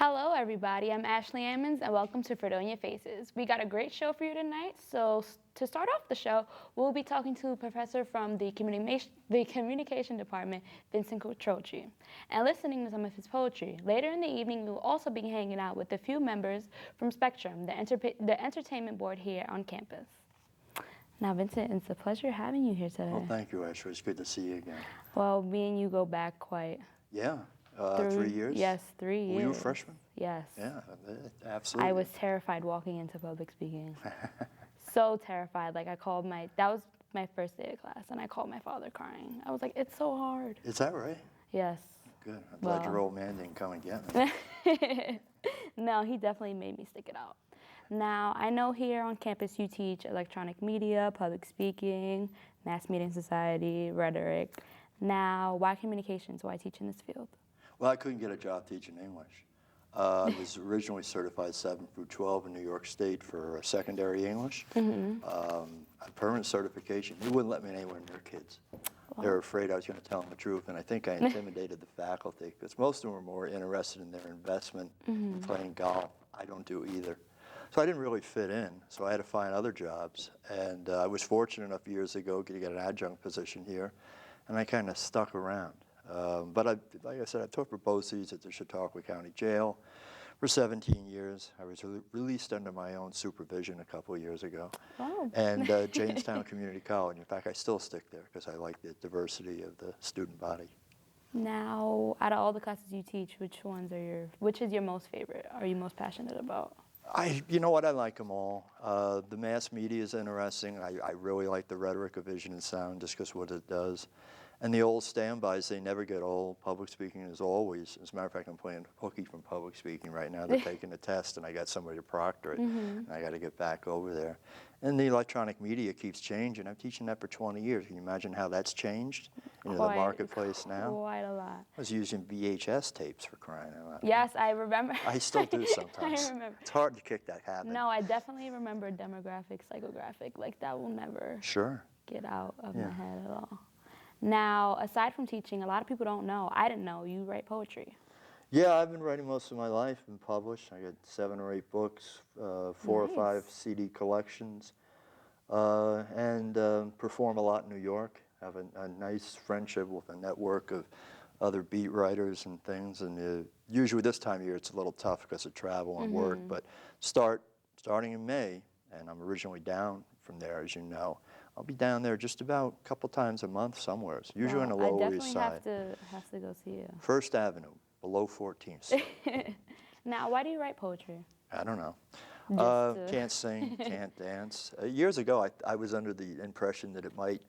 Hello everybody, I'm Ashley Ammons and welcome to Fredonia Faces. We got a great show for you tonight, so to start off the show, we'll be talking to a professor from the communication department, Vincent Quatroche, and listening to some of his poetry. Later in the evening, we will also be hanging out with a few members from Spectrum, the entertainment board here on campus. Now Vincent, it's a pleasure having you here today. Well, thank you, Ashley. It's good to see you again. Well, me and you go back quite. Yeah. 3 years? Yes, 3 years. Were you a freshman? Yes. Yeah, absolutely. I was terrified walking into public speaking. So terrified. Like that was my first day of class, and I called my father crying. I was like, it's so hard. Is that right? Yes. Good. I'm glad your old man didn't come and get me. No, he definitely made me stick it out. Now, I know here on campus you teach electronic media, public speaking, mass media society, rhetoric. Now, why communications? Why teach in this field? Well, I couldn't get a job teaching English. I was originally certified 7 through 12 in New York State for secondary English. A permanent certification. They wouldn't let me anywhere near kids. Wow. They were afraid I was going to tell them the truth, and I think I intimidated the faculty because most of them were more interested in their investment in playing golf. I don't do either. So I didn't really fit in, so I had to find other jobs. And I was fortunate enough years ago to get an adjunct position here, and I kind of stuck around. But like I said, I taught for BOCES at the Chautauqua County Jail for 17 years. I was released under my own supervision a couple of years ago. Wow. And Jamestown Community College. In fact, I still stick there because I like the diversity of the student body. Now, out of all the classes you teach, which is your most favorite? Are you most passionate about? You know what, I like them all. The mass media is interesting. I really like the rhetoric of vision and sound just because what it does. And the old standbys, they never get old. Public speaking is always, as a matter of fact, I'm playing hooky from public speaking right now. They're taking a test and I got somebody to proctor it. And I got to get back over there. And the electronic media keeps changing. I'm teaching that for 20 years. Can you imagine how that's changed into the marketplace now? Quite a lot. I was using VHS tapes for crying out loud. Yes, I remember. I still do sometimes. I remember. It's hard to kick that habit. No, I definitely remember demographic, psychographic. Like that will never get out of my head at all. Now, aside from teaching, a lot of people don't know. I didn't know you write poetry. Yeah, I've been writing most of my life, been published. I got 7 or 8 books, 4 or 5 CD collections, and perform a lot in New York. Have a nice friendship with a network of other beat writers and things. And usually this time of year it's a little tough because of travel and work, but starting in May, and I'm originally down from there, as you know, I'll be down there just about a couple times a month somewhere, usually on the Lower East Side. I definitely have to go see you. First Avenue, below 14th Street. Now, why do you write poetry? I don't know. Can't sing, can't dance. Years ago, I was under the impression that it might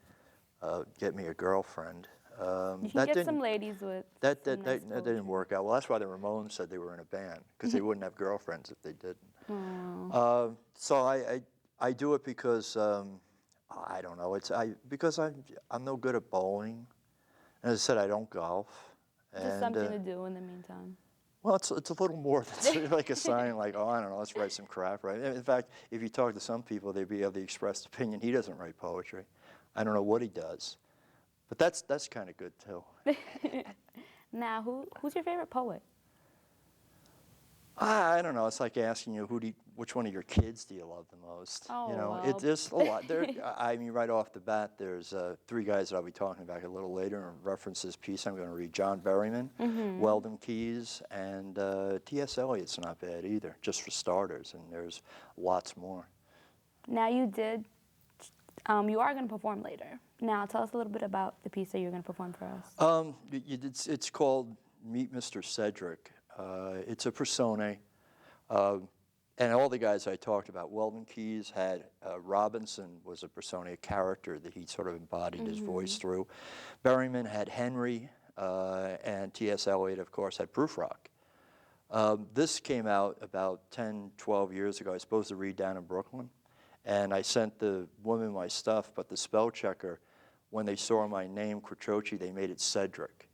get me a girlfriend. You can get some ladies with that didn't work out. Well, that's why the Ramones said they were in a band, because they wouldn't have girlfriends if they didn't. So I do it because I don't know. Because I'm no good at bowling, and as I said, I don't golf. Just something to do in the meantime. Well, it's a little more than like a sign, like, oh, I don't know, let's write some crap, right? In fact, if you talk to some people, they'd be of the expressed opinion he doesn't write poetry. I don't know what he does, but that's kind of good too. Now, who's your favorite poet? I don't know. It's like asking you which one of your kids do you love the most? Oh, you know, well. there's a lot. I mean, right off the bat, there's 3 guys that I'll be talking about a little later in reference to this piece I'm going to read. John Berryman, Weldon Keys, and T.S. Eliot's not bad either, just for starters, and there's lots more. Now, you are going to perform later. Now, tell us a little bit about the piece that you're going to perform for us. It's called Meet Mr. Cedric. It's a persona, and all the guys I talked about, Weldon Keys had, Robinson was a persona, a character that he sort of embodied his voice through. Berryman had Henry, and T.S. Eliot, of course, had Prufrock. This came out about 10, 12 years ago. I was supposed to read down in Brooklyn, and I sent the woman my stuff, but the spell checker, when they saw my name, Quatroche, they made it Cedric.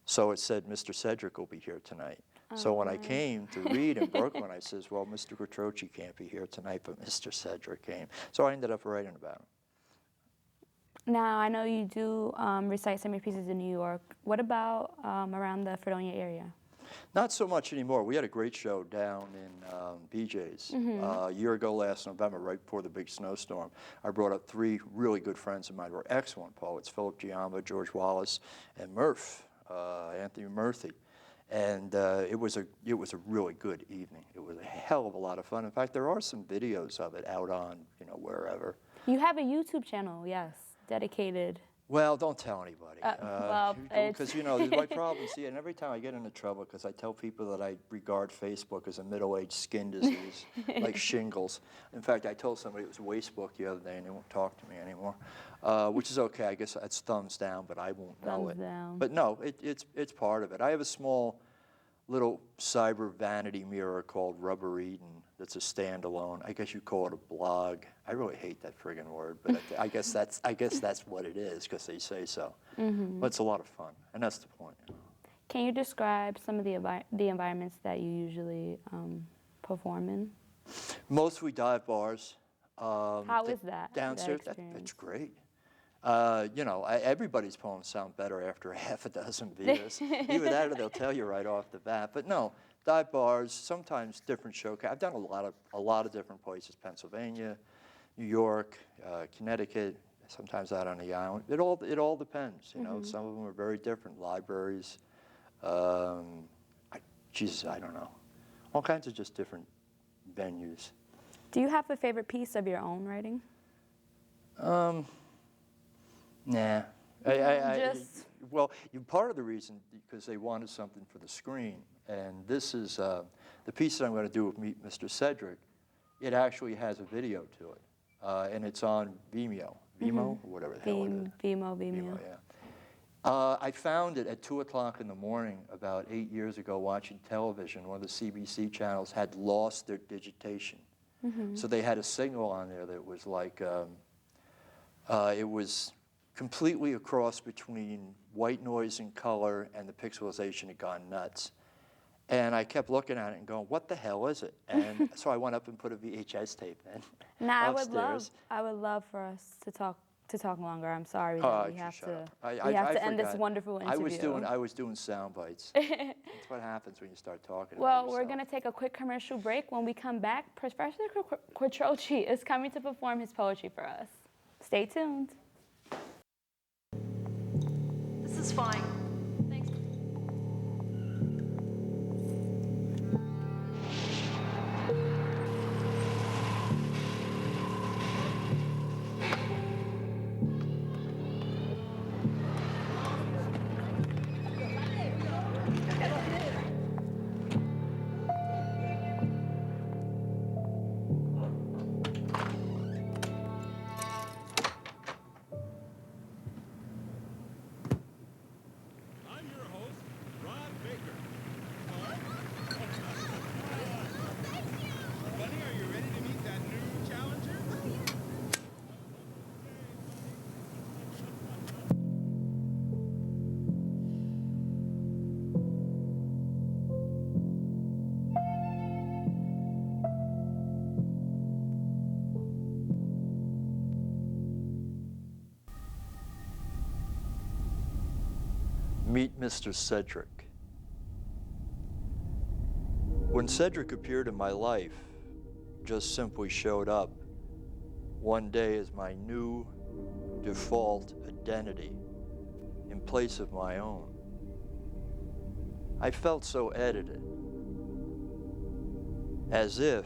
So it said, Mr. Cedric will be here tonight. So when I came to read in Brooklyn, I says, well, Mr. Quatroche can't be here tonight, but Mr. Cedric came. So I ended up writing about him. Now, I know you do recite some of your pieces in New York. What about around the Fredonia area? Not so much anymore. We had a great show down in BJ's a year ago last November, right before the big snowstorm. I brought up 3 really good friends of mine who are excellent poets, Philip Giamba, George Wallace, and Murph, Anthony Murphy. And it was a really good evening. It was a hell of a lot of fun. In fact, there are some videos of it out on, wherever. You have a YouTube channel, yes, dedicated. Well, don't tell anybody. Well, Because, my problem, see, and every time I get into trouble because I tell people that I regard Facebook as a middle-aged skin disease, like shingles. In fact, I told somebody it was Wastebook the other day, and they won't talk to me anymore, which is okay. I guess that's thumbs down, but I won't know it. Thumbs down. But no, it's part of it. I have a small little cyber vanity mirror called Rubber Eden that's a standalone. I guess you call it a blog. I really hate that friggin' word, but I guess that's what it is because they say so. But it's a lot of fun, and that's the point. Can you describe some of the environments that you usually perform in? Mostly dive bars. How is that? Downstairs, that's great. Everybody's poems sound better after half a dozen beers. Either that or they'll tell you right off the bat. But no, dive bars, sometimes different showcases. I've done a lot of different places: Pennsylvania, New York, Connecticut. Sometimes out on the island. It all depends. Some of them are very different. Libraries, I don't know. All kinds of just different venues. Do you have a favorite piece of your own writing? Nah. Well, part of the reason because they wanted something for the screen, and this is the piece that I'm going to do with Meet Mr. Cedric. It actually has a video to it, and it's on Vimeo, or whatever the hell it is. Vimeo. Yeah. I found it at 2 o'clock in the morning about 8 years ago watching television. One of the CBC channels had lost their digitation, so they had a signal on there that was like it was completely a cross between white noise and color, and the pixelization had gone nuts. And I kept looking at it and going, what the hell is it? And so I went up and put a VHS tape in upstairs. I would love for us to talk longer. I'm sorry that we have to end this wonderful interview. I was doing sound bites. That's what happens when you start talking about Well, yourself. we're going to take a quick commercial break. When we come back, Professor Quatroche is coming to perform his poetry for us. Stay tuned. This is fine. Thanks. Meet Mr. Cedric. When Cedric appeared in my life, just simply showed up one day as my new default identity in place of my own. I felt so edited, as if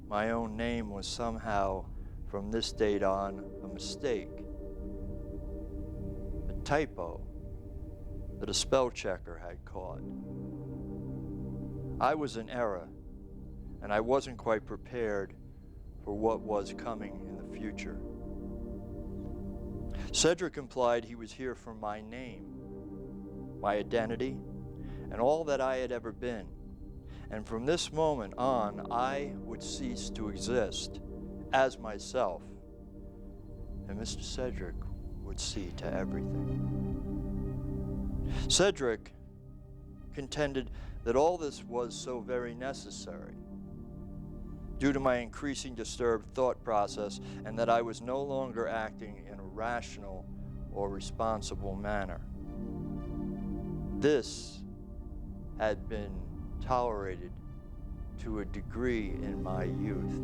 my own name was somehow, from this date on, a mistake, a typo that a spell checker had caught. I was in error, and I wasn't quite prepared for what was coming in the future. Cedric implied he was here for my name, my identity, and all that I had ever been. And from this moment on, I would cease to exist as myself, and Mr. Cedric would see to everything. Cedric contended that all this was so very necessary due to my increasing disturbed thought process, and that I was no longer acting in a rational or responsible manner. This had been tolerated to a degree in my youth,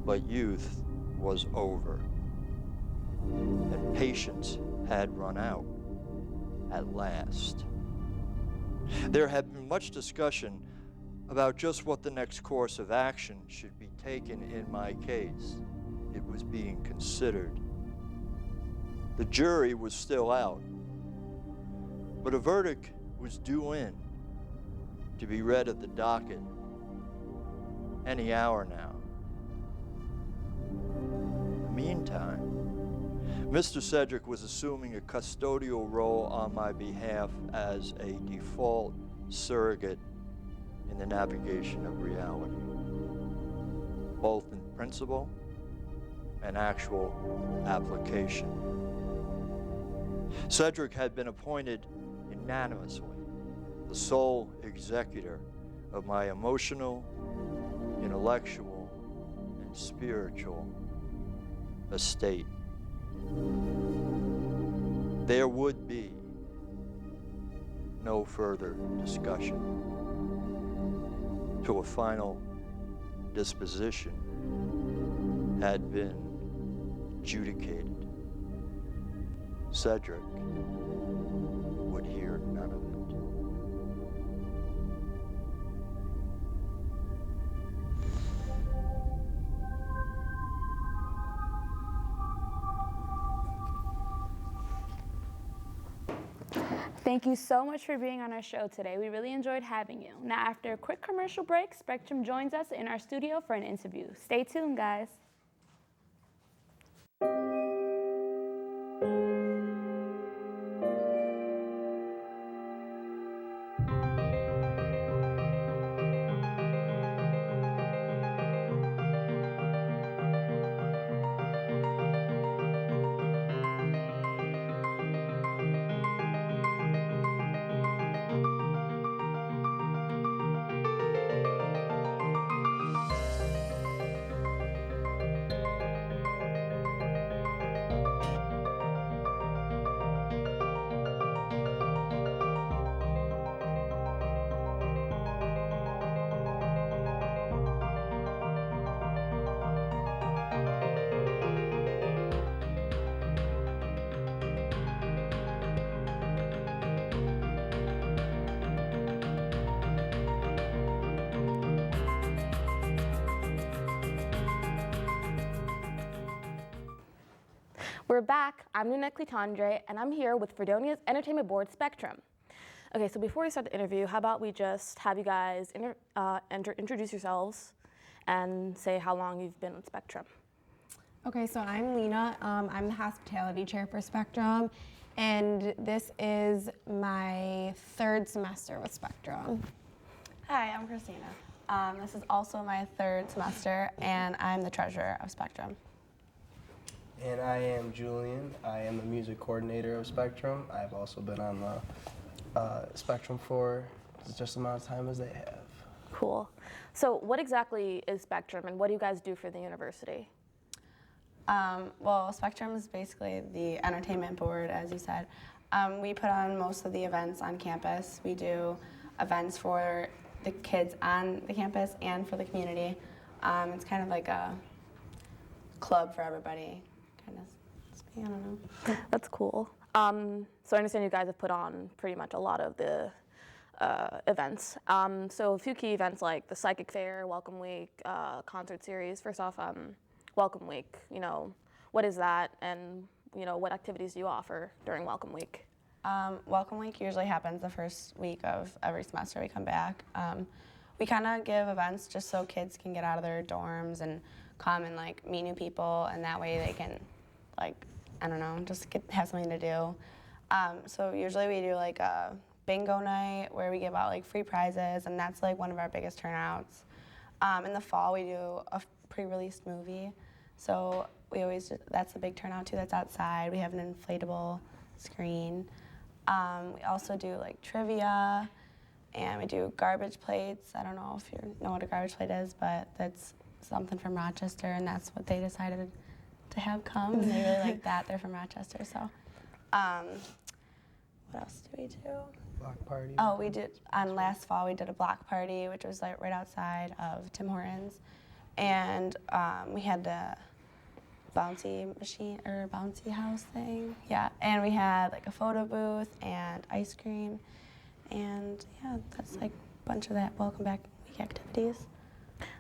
but youth was over, and patience had run out at last. There had been much discussion about just what the next course of action should be taken in my case. It was being considered. The jury was still out, but a verdict was due in to be read at the docket any hour now. Meantime, Mr. Cedric was assuming a custodial role on my behalf as a default surrogate in the navigation of reality, both in principle and actual application. Cedric had been appointed unanimously the sole executor of my emotional, intellectual, and spiritual estate. There would be no further discussion till a final disposition had been adjudicated. Cedric would hear none of it. Thank you so much for being on our show today. We really enjoyed having you. Now, after a quick commercial break, Spectrum joins us in our studio for an interview. Stay tuned, guys. We're back. I'm Nunnet, Clitandre, and I'm here with Fredonia's Entertainment Board, Spectrum. Okay, so before we start the interview, how about we just have you guys introduce yourselves and say how long you've been with Spectrum. Okay, so I'm Lena. I'm the hospitality chair for Spectrum, and this is my third semester with Spectrum. Hi, I'm Christina. This is also my third semester, and I'm the treasurer of Spectrum. And I am Julian. I am the music coordinator of Spectrum. I've also been on the Spectrum for just the amount of time as they have. Cool. So what exactly is Spectrum, and what do you guys do for the university? Well, Spectrum is basically the entertainment board, as you said. We put on most of the events on campus. We do events for the kids on the campus and for the community. It's kind of like a club for everybody. I don't know. That's cool. So I understand you guys have put on pretty much a lot of the events. So a few key events like the Psychic Fair, Welcome Week, concert series. First off, Welcome Week, what is that, and what activities do you offer during Welcome Week? Welcome Week usually happens the first week of every semester we come back. We kind of give events just so kids can get out of their dorms and come and meet new people, and that way they can just have something to do. So usually we do a bingo night where we give out free prizes, and that's one of our biggest turnouts. In the fall we do a pre-released movie, so that's a big turnout too. That's outside. We have an inflatable screen. We also do trivia, and we do garbage plates. I don't know if you know what a garbage plate is, but that's something from Rochester, and that's what they decided to have come, and they really like that. They're from Rochester, so. What else do we do? Block party. Oh, we did, last fall, we did a block party, which was like right outside of Tim Hortons. And we had the bouncy machine, or bouncy house thing. Yeah, and we had like a photo booth and ice cream. And yeah, that's like a bunch of that welcome back week activities.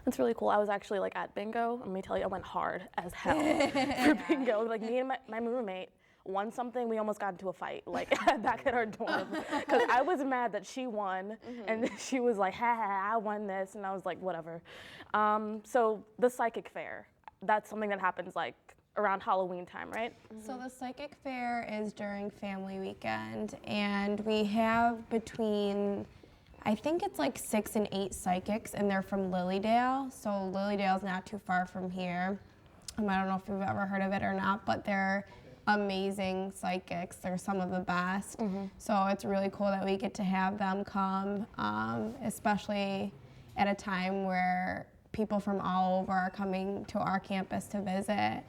That's really cool. I was actually like at bingo. Let me tell you, I went hard as hell for bingo. Like me and my roommate won something. We almost got into a fight, like back at our dorm, because I was mad that she won, and she was like, "Ha ha, I won this," and I was like, "Whatever." So the psychic fair, that's something that happens like around Halloween time, right? So the psychic fair is during family weekend, and we have between, I think it's like 6 and 8 psychics, and they're from Lilydale. So Lilydale's not too far from here. I don't know if you've ever heard of it or not, but they're amazing psychics. They're some of the best. So it's really cool that we get to have them come, especially at a time where people from all over are coming to our campus to visit.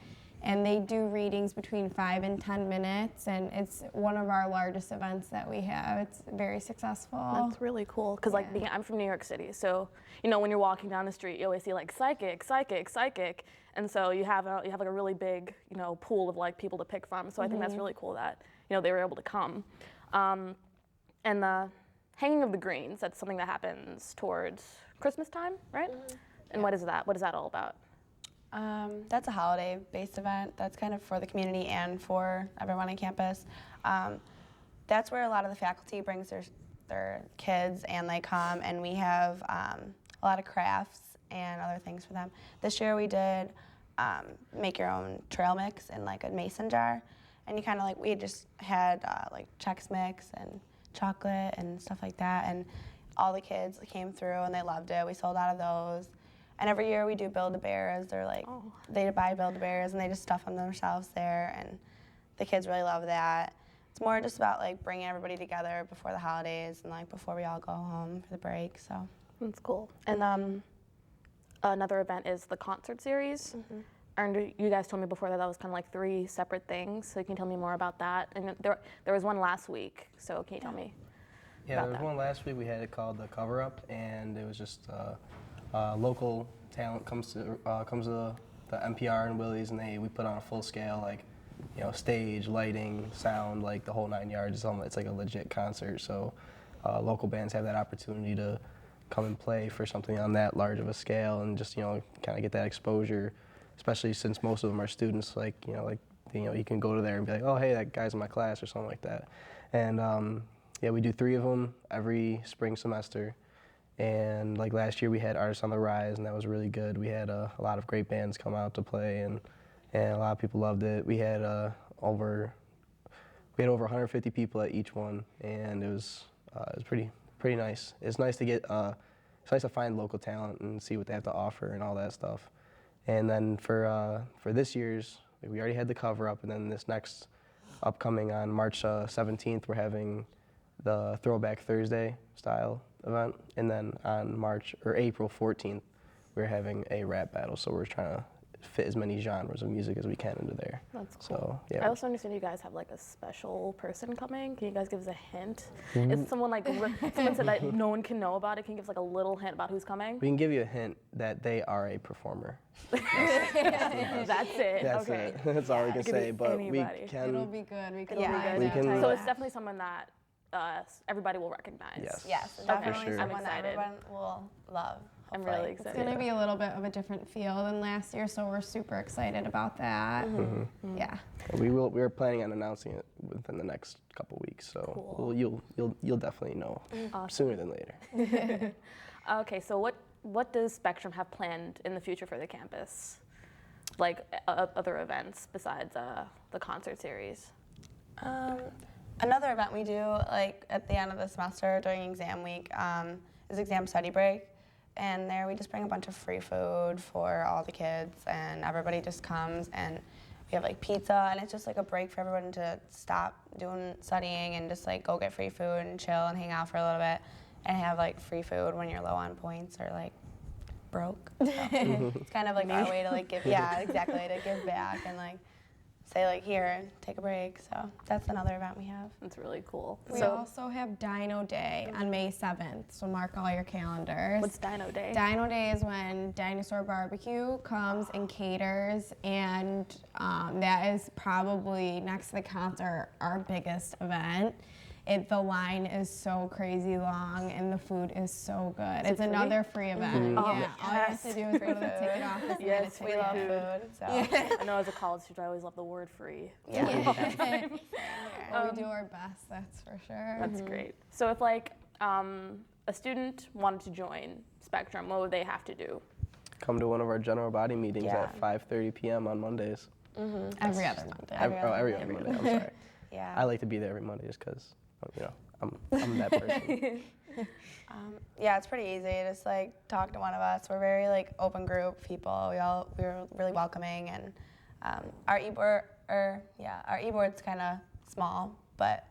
And they do readings between 5 and 10 minutes, and it's one of our largest events that we have. It's very successful. That's really cool, because like I'm from New York City, so you know when you're walking down the street, you always see like psychic, psychic, psychic, and so you have like a really big pool of like people to pick from. So I think that's really cool that they were able to come. And the hanging of the greens, that's something that happens towards Christmas time, right? And what is that? What is that all about? That's a holiday-based event. That's kind of for the community and for everyone on campus. That's where a lot of the faculty brings their kids, and they come, and we have a lot of crafts and other things for them. This year we did make your own trail mix in like a mason jar, and you kind of like, we just had like Chex Mix and chocolate and stuff like that, and all the kids came through and they loved it. We sold out of those. And every year we do Build-A-Bears. They're like, they buy Build-A-Bears and they just stuff them themselves there, and the kids really love that. It's more just about like bringing everybody together before the holidays and like before we all go home for the break. So that's cool. And another event is the concert series. And you guys told me before that was kind of like 3 separate things. So can you tell me more about that? And there was one last week. So can you tell me? Yeah, there was one last week. We had it called the Cover Up, and it was just local talent comes to the NPR and Willie's, and we put on a full scale, like, stage, lighting, sound, like the whole 9 yards. It's like a legit concert. So local bands have that opportunity to come and play for something on that large of a scale, and just kind of get that exposure, especially since most of them are students. Like you can go to there and be like, oh hey, that guy's in my class or something like that. And yeah, we do 3 of them every spring semester. And like last year we had Artists on the Rise, and that was really good. We had a lot of great bands come out to play, and a lot of people loved it. We had over 150 people at each one, and it was pretty nice. It's nice to get it's nice to find local talent and see what they have to offer and all that stuff. And then for this year's, we already had the Cover Up, and then this next upcoming on March 17th, we're having the Throwback Thursday style event, and then on April 14th, we're having a rap battle. So we're trying to fit as many genres of music as we can into there. That's cool. So yeah. I also understand you guys have like a special person coming. Can you guys give us a hint? Is someone like someone said that no one can know about it? Can you give us like a little hint about who's coming? We can give you a hint that they are a performer. That's it. That's okay. it. That's all we can say. But anybody. we can. It'll be good. We can We can. So it's definitely someone that everybody will recognize. yes, For definitely sure. someone I'm that excited. everyone will love. I'm hopefully. really It's excited. going to be a little bit of a different feel than last year, so we're super excited about that. Yeah. We're planning on announcing it within the next couple weeks, so Cool. you'll definitely know sooner than later. Okay, so what does Spectrum have planned in the future for the campus? Like other events besides the concert series? Another event we do, like at the end of the semester during exam week, is exam study break. And there we just bring a bunch of free food for all the kids, and everybody just comes, and we have like pizza, and it's just like a break for everyone to stop doing studying and just like go get free food and chill and hang out for a little bit, and have like free food when you're low on points or like broke. So it's kind of like our way to like give, to give back and like say like here, take a break. So that's another event we have. That's really cool. We also have Dino Day on May 7th, so mark all your calendars. What's Dino Day? Dino Day is when Dinosaur Barbecue comes and caters, and that is probably, next to the concert, our biggest event. The line is so crazy long, and the food is so good. It's another free event. Oh, Yeah, all you have to do is go to the ticket office. Yes, We love food. So. I know as a college student, I always love the word free. Yeah. Well, we do our best, that's for sure. That's great. So if like a student wanted to join Spectrum, what would they have to do? Come to one of our general body meetings Yeah. at 5:30 p.m. on Mondays. Every other Monday. Every Every other other Monday. Monday. I'm sorry. Yeah. I like to be there every Monday just because, I'm that person. Yeah, it's pretty easy. Just like talk to one of us. We're very like open group people. We're really welcoming, and our e-board's kind of small, but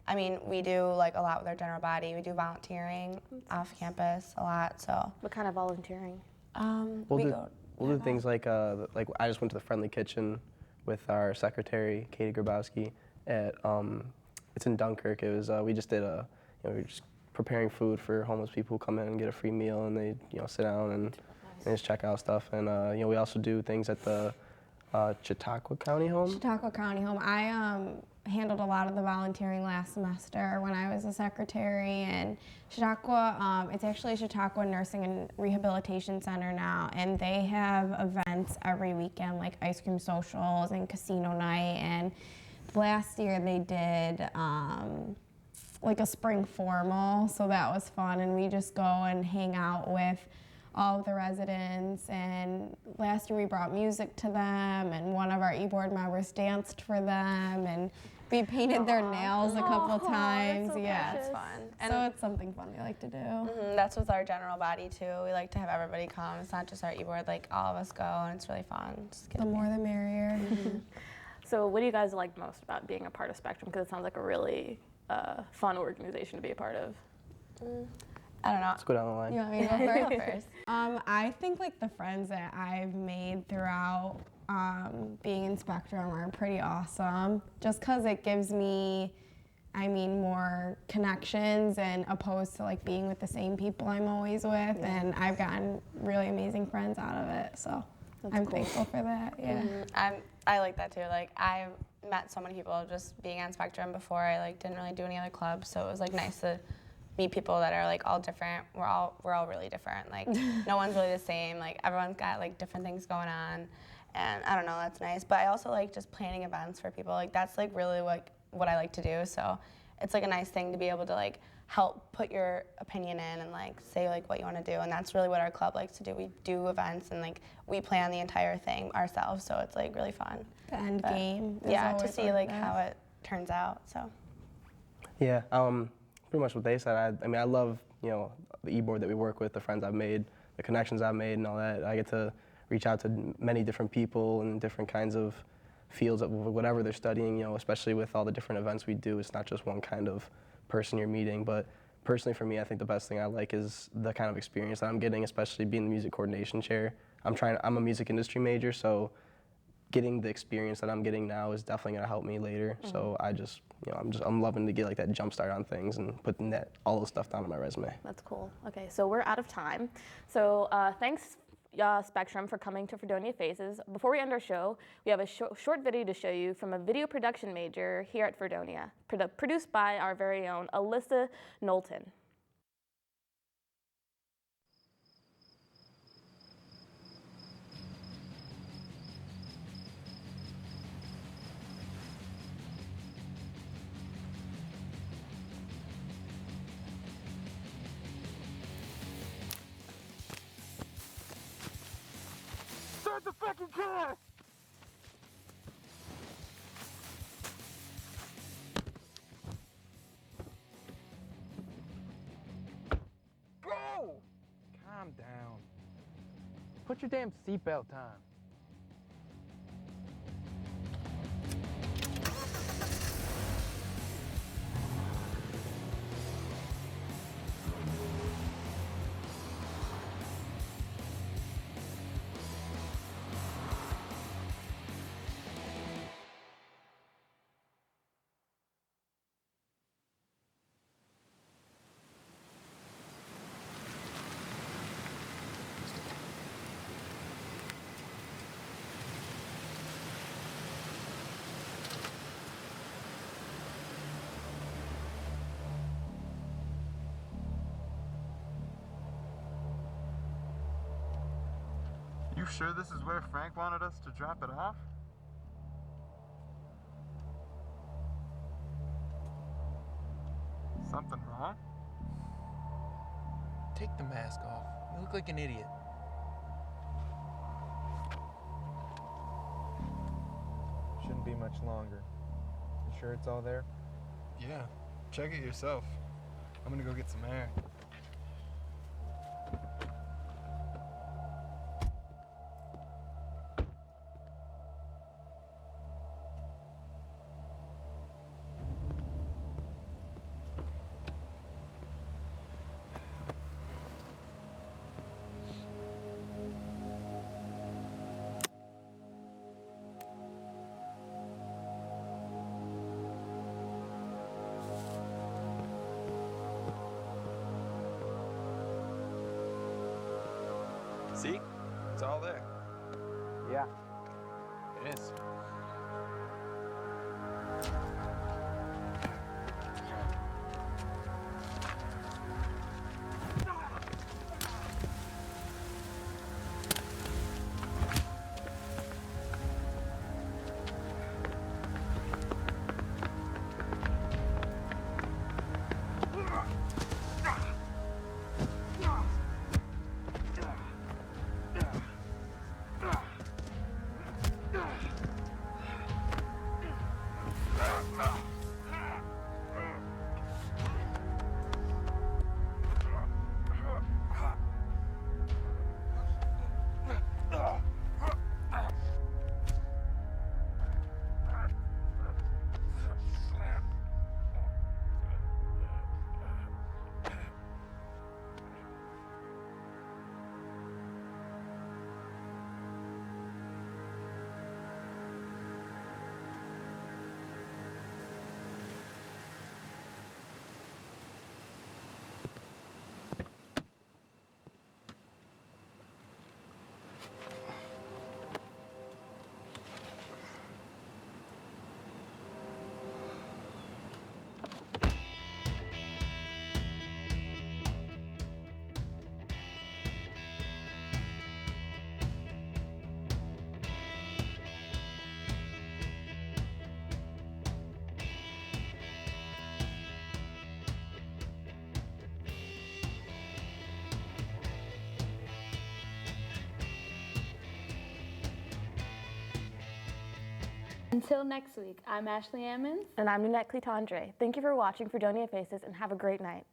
I mean we do like a lot with our general body. We do volunteering off campus a lot. So What kind of volunteering? We'll do things like I just went to the Friendly Kitchen with our secretary Katie Grabowski at it's in Dunkirk. It was we just did we were just preparing food for homeless people who come in and get a free meal, and they sit down and just check out stuff. And we also do things at the Chautauqua County Home. Chautauqua County Home. I handled a lot of the volunteering last semester when I was a secretary, and Chautauqua, it's actually Chautauqua Nursing and Rehabilitation Center now, and they have events every weekend like ice cream socials and casino night, and last year they did like a spring formal, so that was fun, and we just go and hang out with all of the residents, and last year we brought music to them, and one of our e-board members danced for them, and we painted their nails a couple times. so yeah, it's fun. so it's something fun we like to do. That's with our general body too. We like to have everybody come. It's not just our e-board. Like all of us go, and it's really fun. Just get The more the merrier. So what do you guys like most about being a part of Spectrum? Because it sounds like a really fun organization to be a part of. I don't know. Let's go down the line. You want me to go first? I think like the friends that I've made throughout being in Spectrum are pretty awesome. Just because it gives me, more connections and opposed to like being with the same people I'm always with. And I've gotten really amazing friends out of it. So I'm thankful for that. Yeah. I like that too. Like I've met so many people just being on Spectrum before. I like didn't really do any other clubs, so it was like nice to meet people that are like all different. We're all really different. Like no one's really the same. Like everyone's got like different things going on, and I don't know, that's nice. But I also like just planning events for people. Like that's like really what I like to do. So it's like a nice thing to be able to like help put your opinion in and like say like what you want to do, and that's really what our club likes to do. We do events and like we plan the entire thing ourselves, so it's like really fun. The end game. is Yeah, to always see like that. how it turns out. So Yeah, pretty much what they said. I love the e-board that we work with, the friends I've made, the connections I've made, and all that. I get to reach out to many different people in different kinds of fields of whatever they're studying. Especially with all the different events we do, it's not just one kind of person you're meeting. But personally, for me, I think the best thing I like is the kind of experience that I'm getting, especially being the music coordination chair. I'm a music industry major, so getting the experience that I'm getting now is definitely going to help me later. So I'm loving to get like that jump start on things and putting all those stuff down on my resume. That's cool. Okay, so we're out of time. So thanks, Spectrum, for coming to Fredonia Faces. Before we end our show, we have a short video to show you from a video production major here at Fredonia, produced by our very own Alyssa Knowlton. Start the fucking car! Go! Calm down. Put your damn seatbelt on. sure this is where Frank wanted us to drop it off? Something wrong? Take the mask off. You look like an idiot. Shouldn't be much longer. You sure it's all there? Yeah. Check it yourself. I'm gonna go get some air. See? It's all there. Yeah. It is. Until next week, I'm Ashley Ammons. And I'm Nunnet Clitandre. Thank you for watching Fredonia Faces and have a great night.